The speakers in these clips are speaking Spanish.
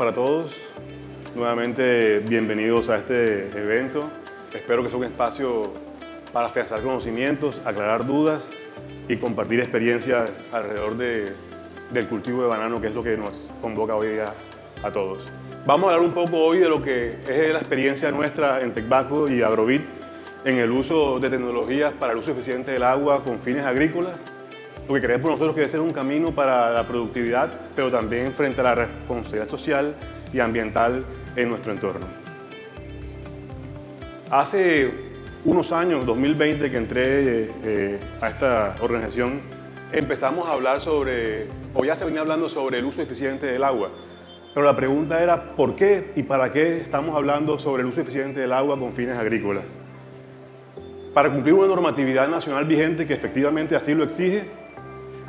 para todos. Nuevamente, bienvenidos a este evento. Espero que sea un espacio para afianzar conocimientos, aclarar dudas y compartir experiencias alrededor del cultivo de banano, que es lo que nos convoca hoy día a todos. Vamos a hablar un poco hoy de lo que es la experiencia nuestra en Tecbaco y Agrobit en el uso de tecnologías para el uso eficiente del agua con fines agrícolas. Lo que creemos nosotros que debe ser un camino para la productividad, pero también frente a la responsabilidad social y ambiental en nuestro entorno. Hace unos años, 2020, que entré a esta organización, empezamos a hablar sobre, o ya se venía hablando sobre el uso eficiente del agua. Pero la pregunta era, ¿por qué y para qué estamos hablando sobre el uso eficiente del agua con fines agrícolas? Para cumplir una normatividad nacional vigente que efectivamente así lo exige,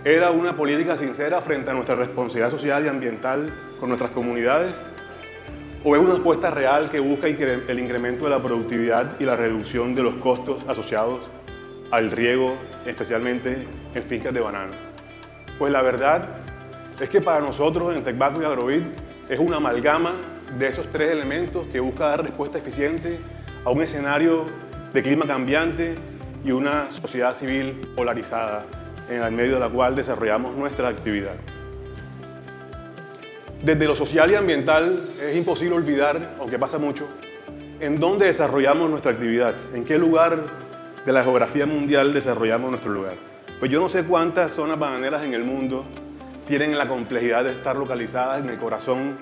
era una política sincera frente a nuestra responsabilidad social y ambiental con nuestras comunidades, o es una apuesta real que busca el incremento de la productividad y la reducción de los costos asociados al riego, especialmente en fincas de banano. Pues la verdad es que para nosotros en Tecbaco y Agrobit es una amalgama de esos tres elementos que busca dar respuesta eficiente a un escenario de clima cambiante y una sociedad civil polarizada, en el medio de la cual desarrollamos nuestra actividad. Desde lo social y ambiental es imposible olvidar, aunque pasa mucho, en dónde desarrollamos nuestra actividad, en qué lugar de la geografía mundial desarrollamos nuestro lugar. Pues yo no sé cuántas zonas bananeras en el mundo tienen la complejidad de estar localizadas en el corazón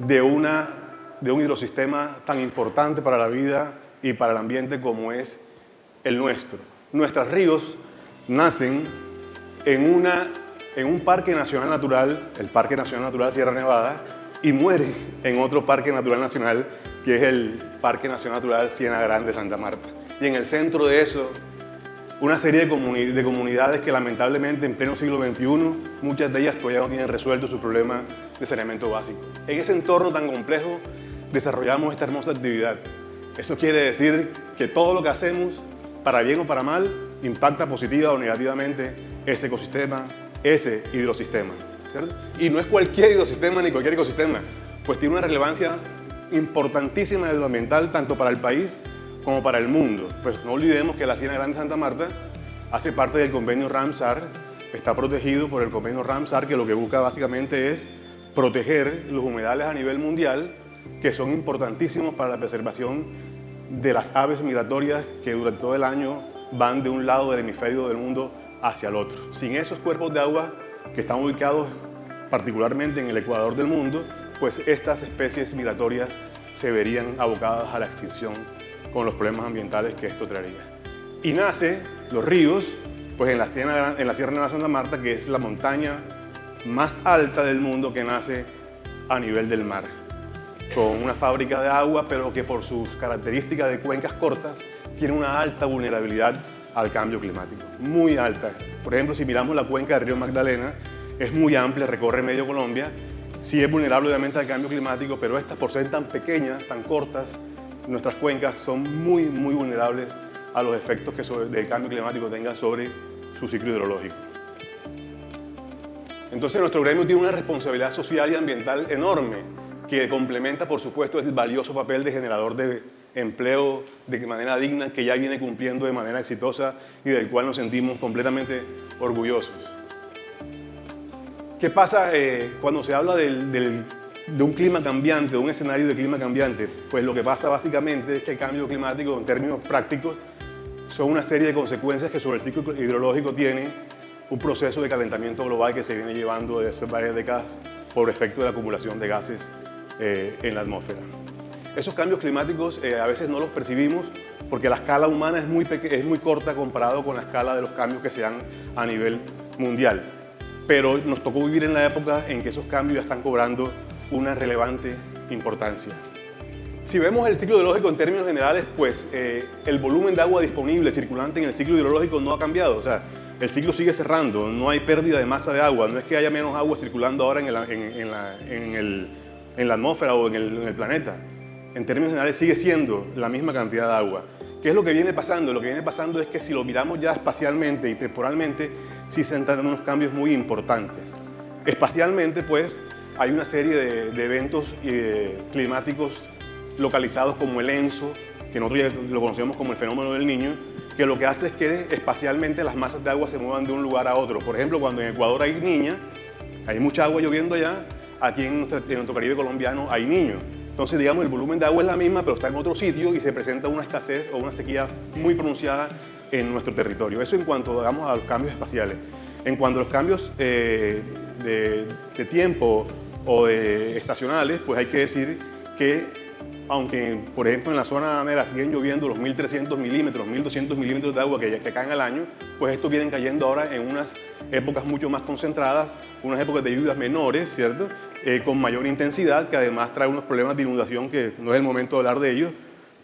de un hidrosistema tan importante para la vida y para el ambiente como es el nuestro. Nuestros ríos nacen en un parque nacional natural, el Parque Nacional Natural Sierra Nevada, y mueren en otro parque natural nacional, que es el Parque Nacional Natural Ciénaga Grande Santa Marta. Y en el centro de eso, una serie de comunidades que lamentablemente en pleno siglo XXI, muchas de ellas todavía no tienen resuelto su problema de saneamiento básico. En ese entorno tan complejo desarrollamos esta hermosa actividad. Eso quiere decir que todo lo que hacemos, para bien o para mal, impacta positiva o negativamente ese ecosistema, ese hidrosistema, ¿cierto? Y no es cualquier hidrosistema ni cualquier ecosistema, pues tiene una relevancia importantísima desde lo ambiental, tanto para el país como para el mundo. Pues no olvidemos que la Ciénaga Grande Santa Marta hace parte del convenio Ramsar, está protegido por el convenio Ramsar, que lo que busca básicamente es proteger los humedales a nivel mundial, que son importantísimos para la preservación de las aves migratorias que durante todo el año van de un lado del hemisferio del mundo hacia el otro. Sin esos cuerpos de agua que están ubicados particularmente en el ecuador del mundo, pues estas especies migratorias se verían abocadas a la extinción con los problemas ambientales que esto traería. Y nace los ríos, pues en la Sierra Nevada de Santa Marta, que es la montaña más alta del mundo que nace a nivel del mar, con una fábrica de agua, pero que por sus características de cuencas cortas tiene una alta vulnerabilidad al cambio climático, muy alta. Por ejemplo, si miramos la cuenca del río Magdalena, es muy amplia, recorre medio Colombia, sí es vulnerable obviamente al cambio climático, pero estas, por ser tan pequeñas, tan cortas, nuestras cuencas son muy vulnerables a los efectos que el cambio climático tenga sobre su ciclo hidrológico. Entonces nuestro gremio tiene una responsabilidad social y ambiental enorme, que complementa, por supuesto, el valioso papel de generador de empleo de manera digna que ya viene cumpliendo de manera exitosa y del cual nos sentimos completamente orgullosos. ¿Qué pasa cuando se habla de un clima cambiante, de un escenario de clima cambiante? Pues lo que pasa básicamente es que el cambio climático, en términos prácticos, son una serie de consecuencias que sobre el ciclo hidrológico tiene un proceso de calentamiento global que se viene llevando desde hace varias décadas por efecto de la acumulación de gases en la atmósfera. Esos cambios climáticos a veces no los percibimos porque la escala humana es muy corta comparado con la escala de los cambios que se dan a nivel mundial. Pero nos tocó vivir en la época en que esos cambios ya están cobrando una relevante importancia. Si vemos el ciclo hidrológico en términos generales, pues el volumen de agua disponible circulante en el ciclo hidrológico no ha cambiado. O sea, el ciclo sigue cerrando, no hay pérdida de masa de agua, no es que haya menos agua circulando ahora en la atmósfera o en el planeta. En términos generales sigue siendo la misma cantidad de agua. ¿Qué es lo que viene pasando? Lo que viene pasando es que si lo miramos ya espacialmente y temporalmente, sí se están dando unos cambios muy importantes. Espacialmente, pues, hay una serie de eventos climáticos localizados como el ENSO, que nosotros ya lo conocemos como el fenómeno del Niño, que lo que hace es que espacialmente las masas de agua se muevan de un lugar a otro. Por ejemplo, cuando en Ecuador hay Niña, hay mucha agua lloviendo allá, aquí en nuestro Caribe colombiano hay Niño. Entonces, digamos, el volumen de agua es la misma, pero está en otro sitio y se presenta una escasez o una sequía muy pronunciada en nuestro territorio. Eso en cuanto, digamos, a los cambios espaciales. En cuanto a los cambios de tiempo o de estacionales, pues hay que decir que aunque, por ejemplo, en la zona bananera siguen lloviendo los 1.300 milímetros, 1.200 milímetros de agua que caen al año, pues estos vienen cayendo ahora en unas épocas mucho más concentradas, unas épocas de lluvias menores, ¿cierto? Con mayor intensidad, que además trae unos problemas de inundación que no es el momento de hablar de ellos,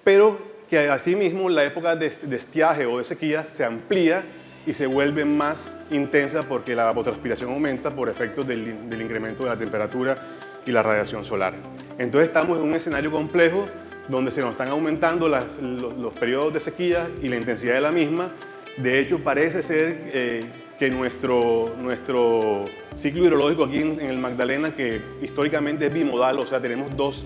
pero que asimismo la época de estiaje o de sequía se amplía y se vuelve más intensa porque la evapotranspiración aumenta por efectos del incremento de la temperatura y la radiación solar. Entonces estamos en un escenario complejo donde se nos están aumentando los periodos de sequía y la intensidad de la misma. De hecho, parece ser que nuestro ciclo hidrológico aquí en el Magdalena, que históricamente es bimodal, o sea, tenemos dos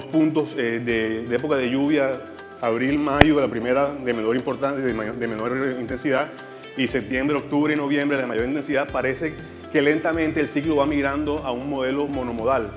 puntos de época de lluvia, abril, mayo, la primera de menor importancia, de menor intensidad, y septiembre, octubre y noviembre de mayor intensidad. Parece que lentamente el ciclo va migrando a un modelo monomodal.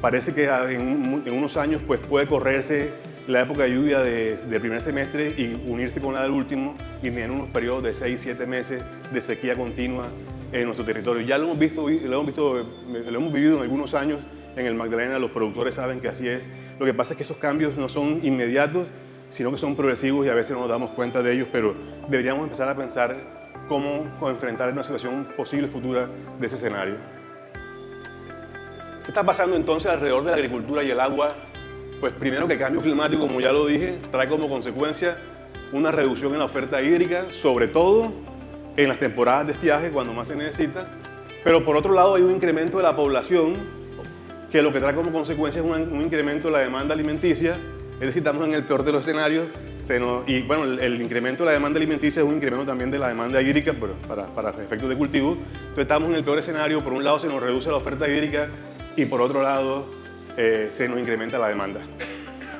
Parece que en unos años pues, puede correrse la época de lluvia del primer semestre y unirse con la del último y tener unos periodos de 6-7 meses de sequía continua en nuestro territorio. Ya lo hemos vivido en algunos años en el Magdalena, los productores saben que así es. Lo que pasa es que esos cambios no son inmediatos, sino que son progresivos y a veces no nos damos cuenta de ellos, pero deberíamos empezar a pensar cómo enfrentar una situación posible futura de ese escenario. ¿Qué está pasando entonces alrededor de la agricultura y el agua? Pues primero que el cambio climático, como ya lo dije, trae como consecuencia una reducción en la oferta hídrica, sobre todo en las temporadas de estiaje, cuando más se necesita. Pero por otro lado hay un incremento de la población, que lo que trae como consecuencia es un incremento de la demanda alimenticia. Es decir, estamos en el peor de los escenarios. Y bueno, el incremento de la demanda alimenticia es un incremento también de la demanda hídrica para efectos de cultivo. Entonces estamos en el peor escenario. Por un lado se nos reduce la oferta hídrica y por otro lado se nos incrementa la demanda.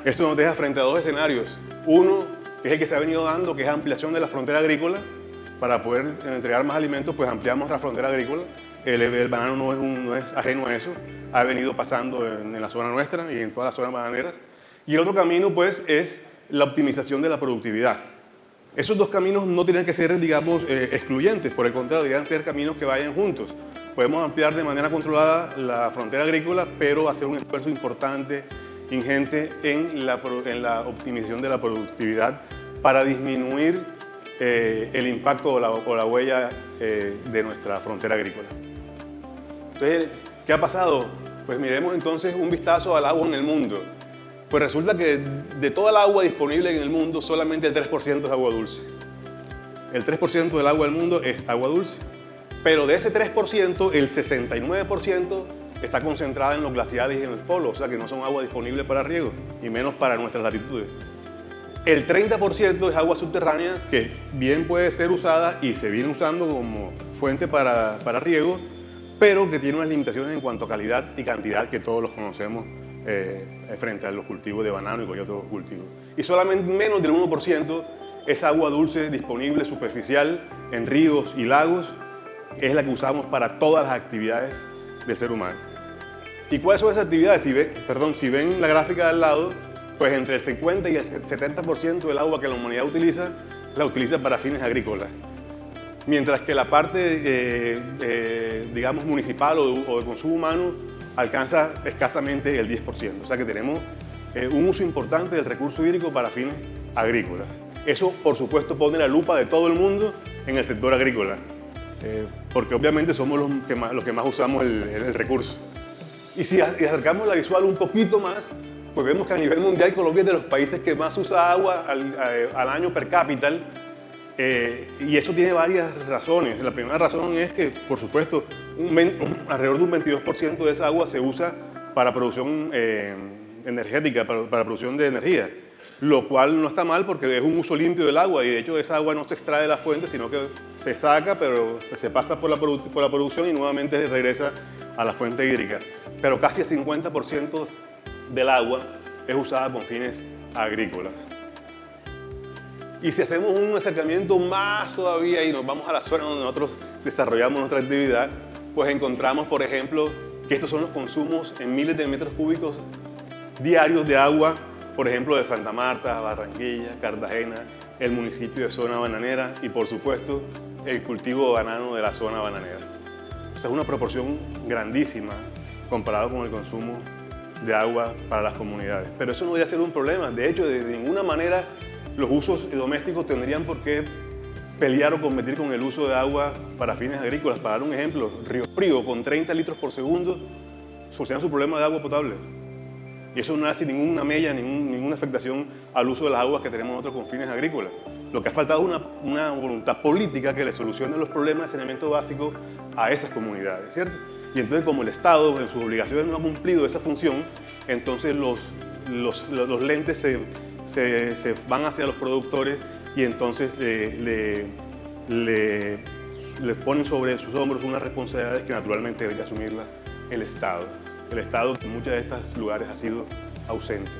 Eso nos deja frente a dos escenarios. Uno, que es el que se ha venido dando, que es ampliación de la frontera agrícola. Para poder entregar más alimentos, pues ampliamos la frontera agrícola. El banano no es ajeno a eso. Ha venido pasando en la zona nuestra y en todas las zonas bananeras. Y el otro camino, pues, es la optimización de la productividad. Esos dos caminos no tienen que ser, digamos, excluyentes. Por el contrario, deberían ser caminos que vayan juntos. Podemos ampliar de manera controlada la frontera agrícola, pero hacer un esfuerzo importante, ingente, en la optimización de la productividad para disminuir el impacto o la huella de nuestra frontera agrícola. Entonces, ¿qué ha pasado? Pues miremos entonces un vistazo al agua en el mundo. Pues resulta que de toda el agua disponible en el mundo, solamente el 3% es agua dulce. El 3% del agua del mundo es agua dulce. Pero de ese 3%, el 69% está concentrada en los glaciares y en el polo, o sea que no son agua disponible para riego, y menos para nuestras latitudes. El 30% es agua subterránea que bien puede ser usada y se viene usando como fuente para riego, pero que tiene unas limitaciones en cuanto a calidad y cantidad que todos los conocemos frente a los cultivos de banano y cualquier otro cultivo. Y solamente menos del 1% es agua dulce disponible superficial en ríos y lagos, es la que usamos para todas las actividades del ser humano. ¿Y cuáles son esas actividades? Si ven la gráfica de al lado, pues entre el 50 y el 70% del agua que la humanidad utiliza, la utiliza para fines agrícolas. Mientras que la parte, digamos, municipal o de consumo humano alcanza escasamente el 10%. O sea que tenemos un uso importante del recurso hídrico para fines agrícolas. Eso, por supuesto, pone la lupa de todo el mundo en el sector agrícola, porque obviamente somos los que más usamos el recurso. Y si acercamos la visual un poquito más, pues vemos que a nivel mundial Colombia es de los países que más usa agua al año per cápita, y eso tiene varias razones. La primera razón es que, por supuesto, alrededor de un 22% de esa agua se usa para producción energética, para producción de energía, lo cual no está mal porque es un uso limpio del agua y de hecho esa agua no se extrae de la fuente, sino que se saca, pero se pasa por la producción y nuevamente regresa a la fuente hídrica. pero casi el 50% del agua es usada con fines agrícolas. Y si hacemos un acercamiento más todavía y nos vamos a la zona donde nosotros desarrollamos nuestra actividad, pues encontramos, por ejemplo, que estos son los consumos en miles de metros cúbicos diarios de agua, por ejemplo, de Santa Marta, Barranquilla, Cartagena, el municipio de Zona Bananera y, por supuesto, el cultivo de banano de la zona bananera. Esta es una proporción grandísima comparado con el consumo de agua para las comunidades. Pero eso no debería ser un problema. De hecho, de ninguna manera los usos domésticos tendrían por qué pelear o competir con el uso de agua para fines agrícolas. Para dar un ejemplo, Río Frío con 30 litros por segundo soluciona su problema de agua potable. Y eso no hace ninguna mella, ninguna afectación al uso de las aguas que tenemos nosotros con fines agrícolas. Lo que ha faltado es una voluntad política que le solucione los problemas de saneamiento básico a esas comunidades, ¿cierto? Y entonces, como el Estado en sus obligaciones no ha cumplido esa función, entonces los lentes se van hacia los productores y entonces les ponen sobre sus hombros unas responsabilidades que naturalmente debería asumirlas el Estado. El Estado en muchos de estos lugares ha sido ausente.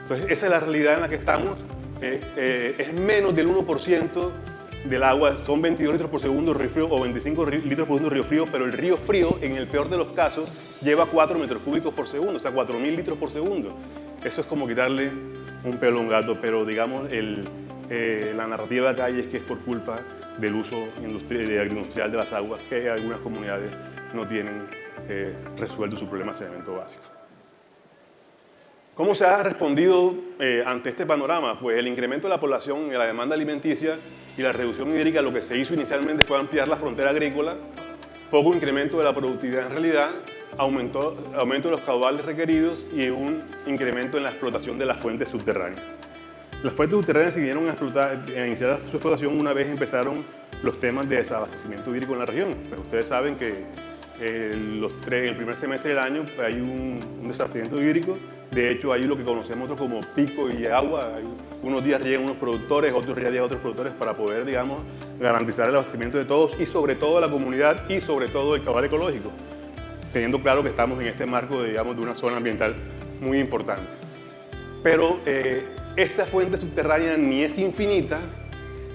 Entonces, esa es la realidad en la que estamos. Es menos del 1% del agua, son 22 litros por segundo Río Frío o 25 litros por segundo Río Frío, pero el Río Frío, en el peor de los casos, lleva 4 metros cúbicos por segundo, o sea, 4.000 litros por segundo. Eso es como quitarle un pelo a un gato, pero digamos, la narrativa de calle es que es por culpa del uso agroindustrial de las aguas que algunas comunidades no tienen resuelto su problema de saneamiento básico. ¿Cómo se ha respondido ante este panorama? Pues el incremento de la población, la demanda alimenticia y la reducción hídrica, lo que se hizo inicialmente fue ampliar la frontera agrícola, poco incremento de la productividad en realidad, aumento de los caudales requeridos y un incremento en la explotación de las fuentes subterráneas. Las fuentes subterráneas se vinieron a iniciar su explotación una vez empezaron los temas de desabastecimiento hídrico en la región. Pero ustedes saben que el primer semestre del año hay un desabastecimiento hídrico. De hecho, hay lo que conocemos nosotros como pico y agua. Unos días llegan unos productores, otros días llegan otros productores para poder, digamos, garantizar el abastecimiento de todos y sobre todo la comunidad y sobre todo el caudal ecológico, teniendo claro que estamos en este marco, digamos, de una zona ambiental muy importante. Pero esa fuente subterránea ni es infinita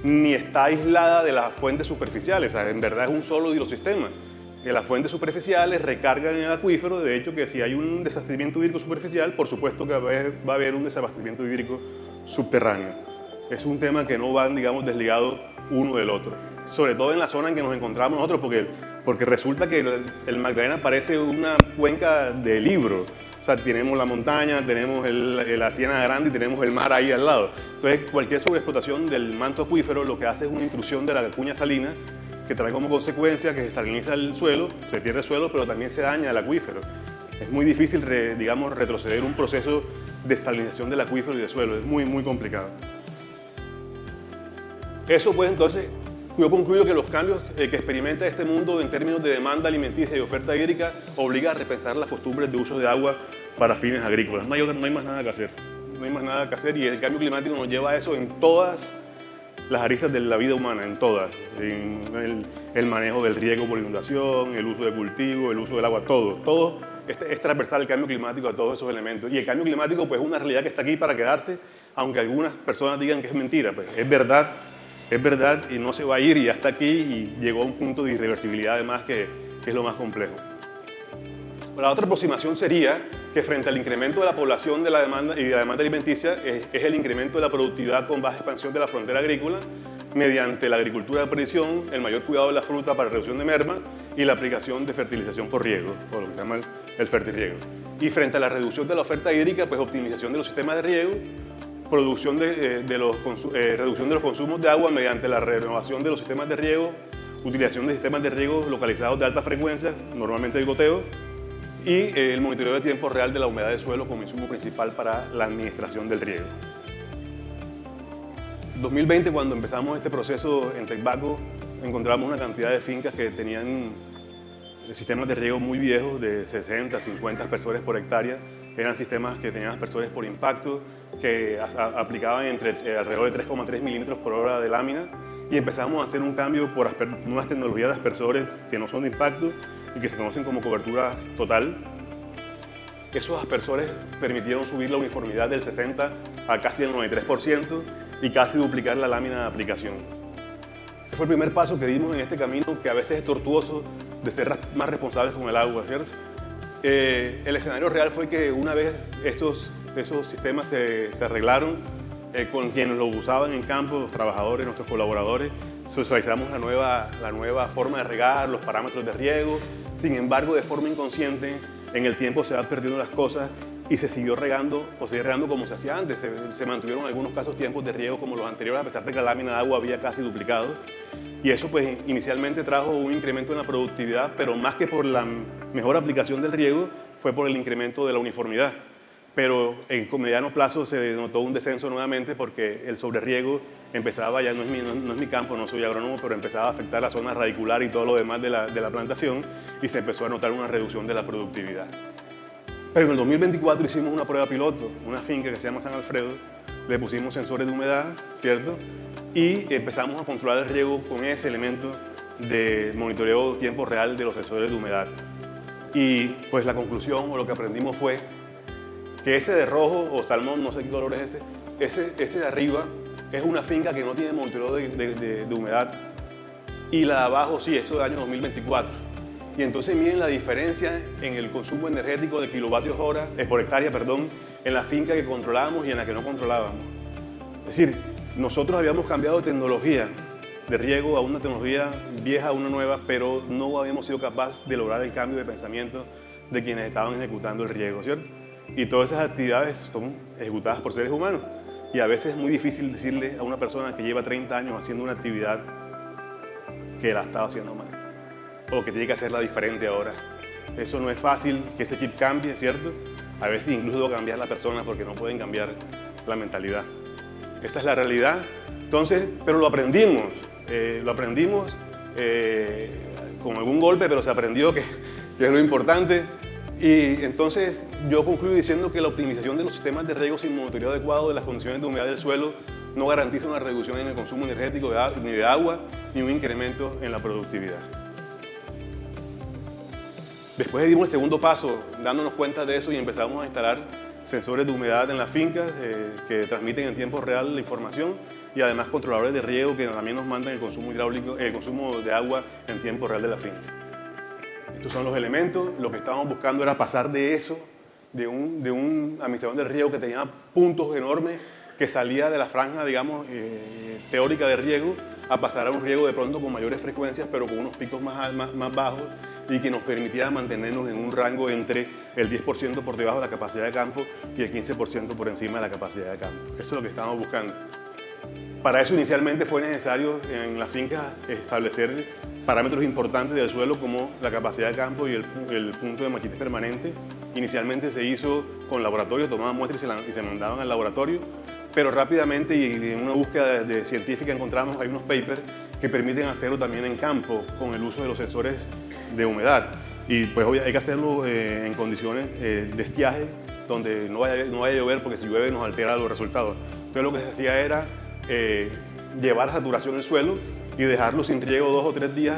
ni está aislada de las fuentes superficiales. O sea, en verdad es un solo hidrosistema. Las fuentes superficiales recargan en el acuífero. De hecho, que si hay un desabastecimiento hídrico superficial, por supuesto que va a haber un desabastecimiento hídrico subterráneo. Es un tema que no van, digamos, desligados uno del otro. Sobre todo en la zona en que nos encontramos nosotros, porque resulta que el Magdalena parece una cuenca de libro. O sea, tenemos la montaña, tenemos la Ciénaga Grande y tenemos el mar ahí al lado. Entonces, cualquier sobreexplotación del manto acuífero lo que hace es una intrusión de la cuña salina que trae como consecuencia que se saliniza el suelo, se pierde el suelo, pero también se daña el acuífero. Es muy difícil, digamos, retroceder un proceso de salinización del acuífero y del suelo. Es muy, muy complicado. Eso, pues, entonces, yo concluyo que los cambios que experimenta este mundo en términos de demanda alimenticia y oferta hídrica obliga a repensar las costumbres de uso de agua para fines agrícolas. No hay más nada que hacer. No hay más nada que hacer y el cambio climático nos lleva a eso en todas las aristas de la vida humana, en todas. En el manejo del riego por inundación, el uso de cultivo, el uso del agua, todo. Es transversal el cambio climático a todos esos elementos. Y el cambio climático, pues, es una realidad que está aquí para quedarse, aunque algunas personas digan que es mentira. Pues, es verdad y no se va a ir y ya está aquí y llegó a un punto de irreversibilidad además que es lo más complejo. La otra aproximación sería que frente al incremento de la población de la demanda y de la demanda alimenticia es el incremento de la productividad con baja expansión de la frontera agrícola mediante la agricultura de precisión, el mayor cuidado de la fruta para reducción de merma y la aplicación de fertilización por riego, o lo que se llama el fertirriego. Y frente a la reducción de la oferta hídrica, pues optimización de los sistemas de riego, reducción de los consumos de agua mediante la renovación de los sistemas de riego, utilización de sistemas de riego localizados de alta frecuencia, normalmente el goteo, y el monitoreo de tiempo real de la humedad del suelo como insumo principal para la administración del riego. En 2020, cuando empezamos este proceso en Tecbaco, encontramos una cantidad de fincas que tenían sistemas de riego muy viejos, de 60, 50 aspersores por hectárea. Eran sistemas que tenían aspersores por impacto, que aplicaban alrededor de 3,3 milímetros por hora de lámina, y empezamos a hacer un cambio por nuevas tecnologías de aspersores que no son de impacto y que se conocen como cobertura total, esos aspersores permitieron subir la uniformidad del 60 a casi el 93% y casi duplicar la lámina de aplicación. Ese fue el primer paso que dimos en este camino, que a veces es tortuoso, de ser más responsables con el agua, ¿cierto? El escenario real fue que una vez esos sistemas se arreglaron, con quienes lo usaban en campo, los trabajadores, nuestros colaboradores, socializamos la nueva forma de regar, los parámetros de riego. Sin embargo, de forma inconsciente, en el tiempo se van perdiendo las cosas y se siguió regando o sigue regando como se hacía antes. Se mantuvieron en algunos casos tiempos de riego como los anteriores, a pesar de que la lámina de agua había casi duplicado. Y eso pues inicialmente trajo un incremento en la productividad, pero más que por la mejor aplicación del riego, fue por el incremento de la uniformidad. Pero en mediano plazo se notó un descenso nuevamente porque el sobreriego empezaba, ya no es mi campo, no soy agrónomo, pero empezaba a afectar la zona radicular y todo lo demás de la plantación y se empezó a notar una reducción de la productividad. Pero en el 2024 hicimos una prueba piloto, una finca que se llama San Alfredo, le pusimos sensores de humedad, ¿cierto? Y empezamos a controlar el riego con ese elemento de monitoreo tiempo real de los sensores de humedad. Y pues la conclusión o lo que aprendimos fue que ese de rojo o salmón, no sé qué color es ese de arriba es una finca que no tiene monitoreo de humedad, y la de abajo sí, eso es del año 2024. Y entonces miren la diferencia en el consumo energético de kilovatios hora, por hectárea, perdón, en la finca que controlábamos y en la que no controlábamos. Es decir, nosotros habíamos cambiado de tecnología de riego a una tecnología vieja a una nueva, pero no habíamos sido capaces de lograr el cambio de pensamiento de quienes estaban ejecutando el riego, ¿cierto? Y todas esas actividades son ejecutadas por seres humanos. Y a veces es muy difícil decirle a una persona que lleva 30 años haciendo una actividad que la estaba haciendo mal o que tiene que hacerla diferente ahora. Eso no es fácil, que ese chip cambie, ¿cierto? A veces incluso cambiar la persona porque no pueden cambiar la mentalidad. Esta es la realidad. Entonces, pero lo aprendimos con algún golpe, pero se aprendió que es lo importante. Y entonces yo concluyo diciendo que la optimización de los sistemas de riego sin monitoreo adecuado de las condiciones de humedad del suelo no garantiza una reducción en el consumo energético ni de agua, ni un incremento en la productividad. Después dimos el segundo paso, dándonos cuenta de eso, y empezamos a instalar sensores de humedad en las fincas que transmiten en tiempo real la información, y además controladores de riego que también nos mandan el consumo hidráulico, el consumo de agua en tiempo real de la finca. Estos son los elementos. Lo que estábamos buscando era pasar de eso, de un administrador del riego que tenía puntos enormes, que salía de la franja, digamos, teórica de riego, a pasar a un riego de pronto con mayores frecuencias, pero con unos picos más bajos, y que nos permitiera mantenernos en un rango entre el 10% por debajo de la capacidad de campo y el 15% por encima de la capacidad de campo. Eso es lo que estábamos buscando. Para eso inicialmente fue necesario en las fincas establecer parámetros importantes del suelo como la capacidad de campo y el punto de maquinaje permanente. Inicialmente se hizo con laboratorio, tomaban muestras y se mandaban al laboratorio, pero rápidamente y en una búsqueda científica encontramos, hay unos papers que permiten hacerlo también en campo con el uso de los sensores de humedad. Y pues hay que hacerlo en condiciones de estiaje, donde no vaya a llover, porque si llueve nos altera los resultados. Entonces lo que se hacía era llevar a saturación el suelo y dejarlo sin riego 2 o 3 días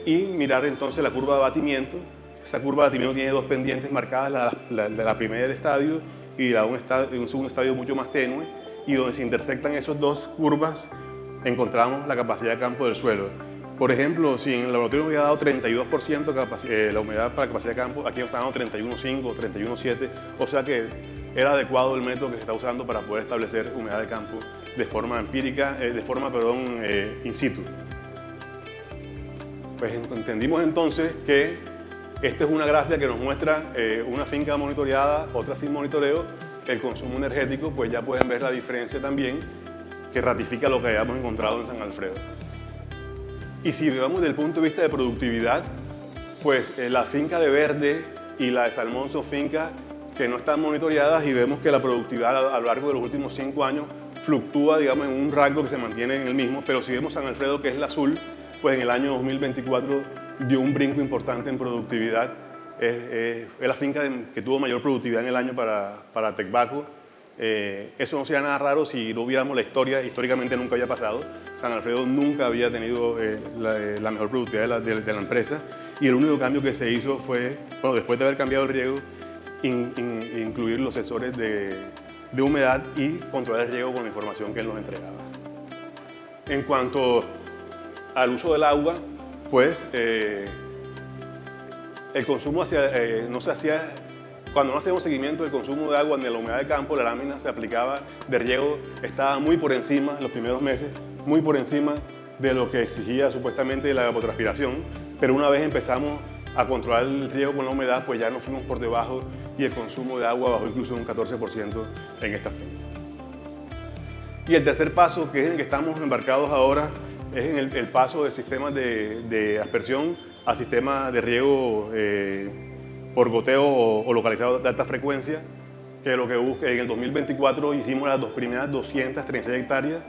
y mirar entonces la curva de abatimiento. Esa curva de abatimiento tiene dos pendientes marcadas, la de la primera estadio y un segundo estadio mucho más tenue, y donde se intersectan esas dos curvas encontramos la capacidad de campo del suelo. Por ejemplo, si en el laboratorio nos había dado 32% la humedad para la capacidad de campo, aquí nos está dando 31,5, 31,7, o sea que era adecuado el método que se está usando para poder establecer humedad de campo de forma empírica, in situ. Pues entendimos entonces que esta es una gráfica que nos muestra una finca monitoreada, otra sin monitoreo, el consumo energético, pues ya pueden ver la diferencia también, que ratifica lo que habíamos encontrado en San Alfredo. Y si vemos desde el punto de vista de productividad, pues la finca de verde y la de salmón son fincas que no están monitoreadas, y vemos que la productividad a lo largo de los últimos 5 años fluctúa, digamos, en un rango que se mantiene en el mismo. Pero si vemos San Alfredo, que es el azul, pues en el año 2024 dio un brinco importante en productividad. Es la finca que tuvo mayor productividad en el año para Tecbaco. Eso no sería nada raro si no viéramos la historia. Históricamente nunca había pasado. San Alfredo nunca había tenido la mejor productividad de la empresa, y el único cambio que se hizo fue, bueno, después de haber cambiado el riego, incluir los sensores de humedad y controlar el riego con la información que él nos entregaba. En cuanto al uso del agua, pues el consumo no se hacía, cuando no hacíamos seguimiento del consumo de agua ni de la humedad de campo, la lámina se aplicaba de riego, estaba muy por encima, los primeros meses, muy por encima de lo que exigía supuestamente la evapotranspiración, pero una vez empezamos a controlar el riego con la humedad, pues ya nos fuimos por debajo y el consumo de agua bajó incluso un 14% en esta finca. Y el tercer paso, que es en el que estamos embarcados ahora, es en el paso de sistemas de aspersión a sistemas de riego por goteo o localizado de alta frecuencia, que lo que busca, en el 2024 hicimos las primeras 236 hectáreas,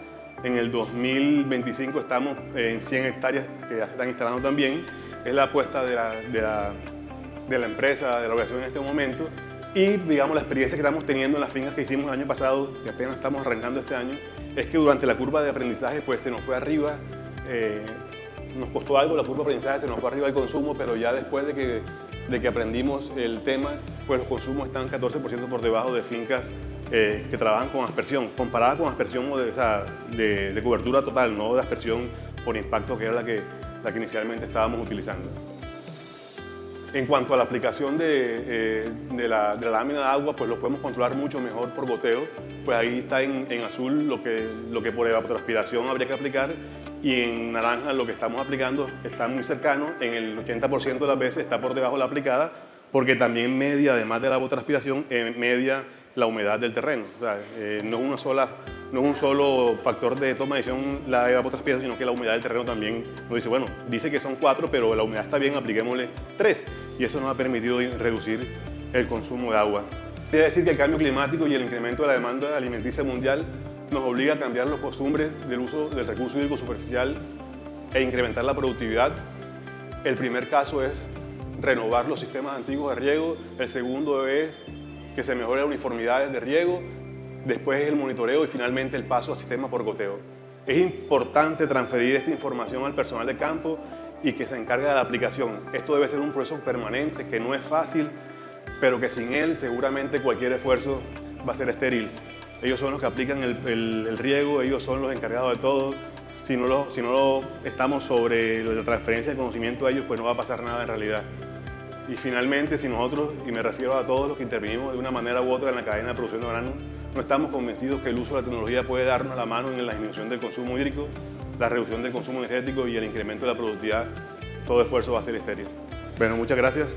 en el 2025 estamos en 100 hectáreas que ya se están instalando también. Es la apuesta de la empresa, de la organización en este momento, y digamos la experiencia que estamos teniendo en las fincas que hicimos el año pasado, que apenas estamos arrancando este año, es que durante la curva de aprendizaje pues se nos fue arriba, nos costó algo la curva de aprendizaje, se nos fue arriba el consumo, pero ya después de que aprendimos el tema, pues los consumos están 14% por debajo de fincas que trabajan con aspersión, comparada con aspersión de cobertura total, no de aspersión por impacto, que era la que inicialmente estábamos utilizando. En cuanto a la aplicación de la lámina de agua, pues lo podemos controlar mucho mejor por goteo. Pues ahí está en azul lo que por evapotranspiración habría que aplicar, y en naranja lo que estamos aplicando está muy cercano, en el 80% de las veces está por debajo de la aplicada, porque también media, además de la evapotranspiración, media la humedad del terreno. O sea, no es un solo factor de toma de decisión la evapotranspiración, sino que la humedad del terreno también nos dice, bueno, dice que son 4, pero la humedad está bien, apliquémosle 3. Y eso nos ha permitido reducir el consumo de agua. Quiere decir que el cambio climático y el incremento de la demanda alimenticia mundial nos obliga a cambiar las costumbres del uso del recurso hídrico superficial e incrementar la productividad. El primer caso es renovar los sistemas antiguos de riego. El segundo es que se mejore la uniformidad de riego. Después es el monitoreo y finalmente el paso a sistema por goteo. Es importante transferir esta información al personal de campo y que se encargue de la aplicación. Esto debe ser un proceso permanente, que no es fácil, pero que sin él seguramente cualquier esfuerzo va a ser estéril. Ellos son los que aplican el riego, ellos son los encargados de todo. Si no estamos sobre la transferencia de conocimiento a ellos, pues no va a pasar nada en realidad. Y finalmente, si nosotros, y me refiero a todos los que intervenimos de una manera u otra en la cadena de producción de banano, no estamos convencidos que el uso de la tecnología puede darnos la mano en la disminución del consumo hídrico, la reducción del consumo energético y el incremento de la productividad, todo esfuerzo va a ser estéril. Bueno, muchas gracias.